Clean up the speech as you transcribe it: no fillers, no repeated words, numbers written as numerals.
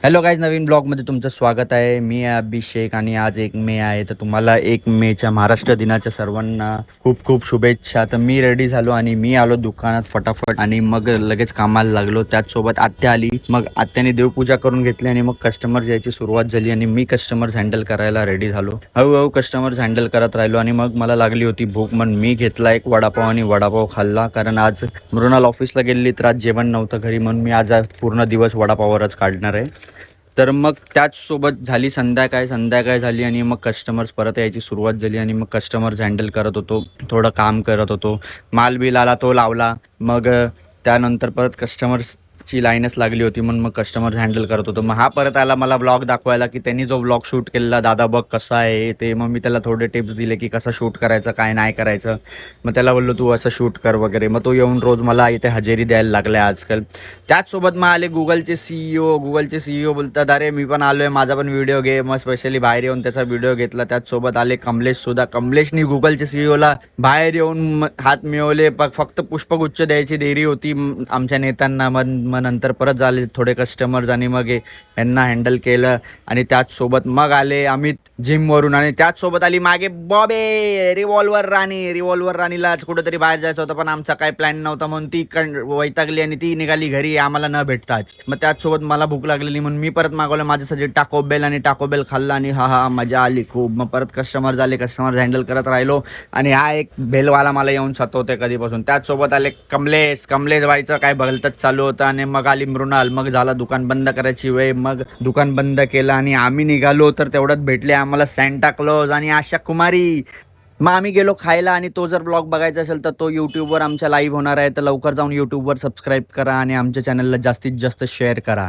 Hello guys, नवीन ब्लॉगमध्ये तुमचं स्वागत आहे. मी आहे अभिषेक आणि आज 1 मे आहे. तर तुम्हाला 1 मेच्या महाराष्ट्र दिनाच्या सर्वांना खूप खूप शुभेच्छा. तर मी रेडी झालो आणि मी आलो दुकानात फटाफट आणि मग लगेच कामाला लागलो. त्याचसोबत आत्या आली. मग आत्याने देवपूजा करून घेतली आणि मग कस्टमर्स यायची सुरुवात झाली आणि मी कस्टमर्स हँडल करायला रेडी झालो. हळूहळू कस्टमर्स हँडल करत राहिलो आणि मग मला लागली होती भूक. मग मी घेतला एक वडापाव आणि वडापाव खाल्ला, कारण आज मृणाल ऑफिसला गेली तर आज जेवण नव्हतं घरी, म्हणून मी आज पूर्ण दिवस वडापाववरच काढणार आहे. तर मग त्याचसोबत झाली संध्याकाळ झाली आणि मग कस्टमर्स परत यायची सुरुवात झाली आणि मग कस्टमर्स हँडल करत होतो, थोडं काम करत होतो. माल बिल आला तो लावला. मग त्यानंतर परत कस्टमर्सची लाईनच लागली होती, म्हणून मग कस्टमर्स हँडल करत होतो. मग हा परत आला मला व्लॉग दाखवायला की त्यांनी जो व्लॉग शूट केलेला, दादा बघ कसा आहे ते. मग मी त्याला थोडे टिप्स दिले की कसं शूट करायचं, काय नाही करायचं. मग त्याला बोललो तू असं शूट कर वगैरे. मग तो येऊन रोज मला इथे हजेरी द्यायला लागला आहे आजकाल. त्याचसोबत मग आले गुगलचे सीईओ बोलतात अरे मी पण आलो आहे, माझा पण व्हिडिओ घे. मग स्पेशली बाहेर येऊन त्याचा व्हिडिओ घेतला. त्याचसोबत आले कमलेशनी गुगलचे सीईओला बाहेर येऊन हात मिळवले. फक्त पुष्पगुच्छ द्यायची देरी होती आमच्या नेत्यांना. मग नंतर परत झाले थोडे कस्टमर्स आणि मग यांना हँडल केलं. आणि त्याचसोबत मग आले अमित जिमवरून आणि त्याचसोबत आली मागे बॉबे रिव्हॉल्वर राणीला कुठेतरी बाहेर जायचं होतं, पण आमचा काही प्लॅन नव्हता म्हणून ती वैतागली आणि ती निघाली घरी आम्हाला न भेटताच. मग त्याचसोबत मला भूक लागलेली म्हणून मी परत मागवलं माझ्यासाठी टाकोबेल आणि टाकोबेल खाल्ला आणि हा मजा आली खूप. मग परत कस्टमर हँडल करत राहिलो आणि हा एक बेलवाला मला येऊन सतवते कधीपासून. त्याचसोबत आले कमलेश व्हायचं काय भलतच चालू होतं. आणि मग आली मृणाल. मग झाला दुकान बंद करायची वेळ. मग दुकान बंद केलं आणि आम्ही निघालो. तर तेवढ्यात भेटले आम्हाला सॅन्टा क्लॉज आणि आशा कुमारी. मग आम्ही गेलो खायला. आणि तो जर ब्लॉग बघायचा असेल तर तो यूट्यूबवर आमच्या लाईव्ह होणार आहे. तर लवकर जाऊन यूट्यूबवर सबस्क्राईब करा आणि आमच्या चॅनलला जास्तीत जास्त शेअर करा.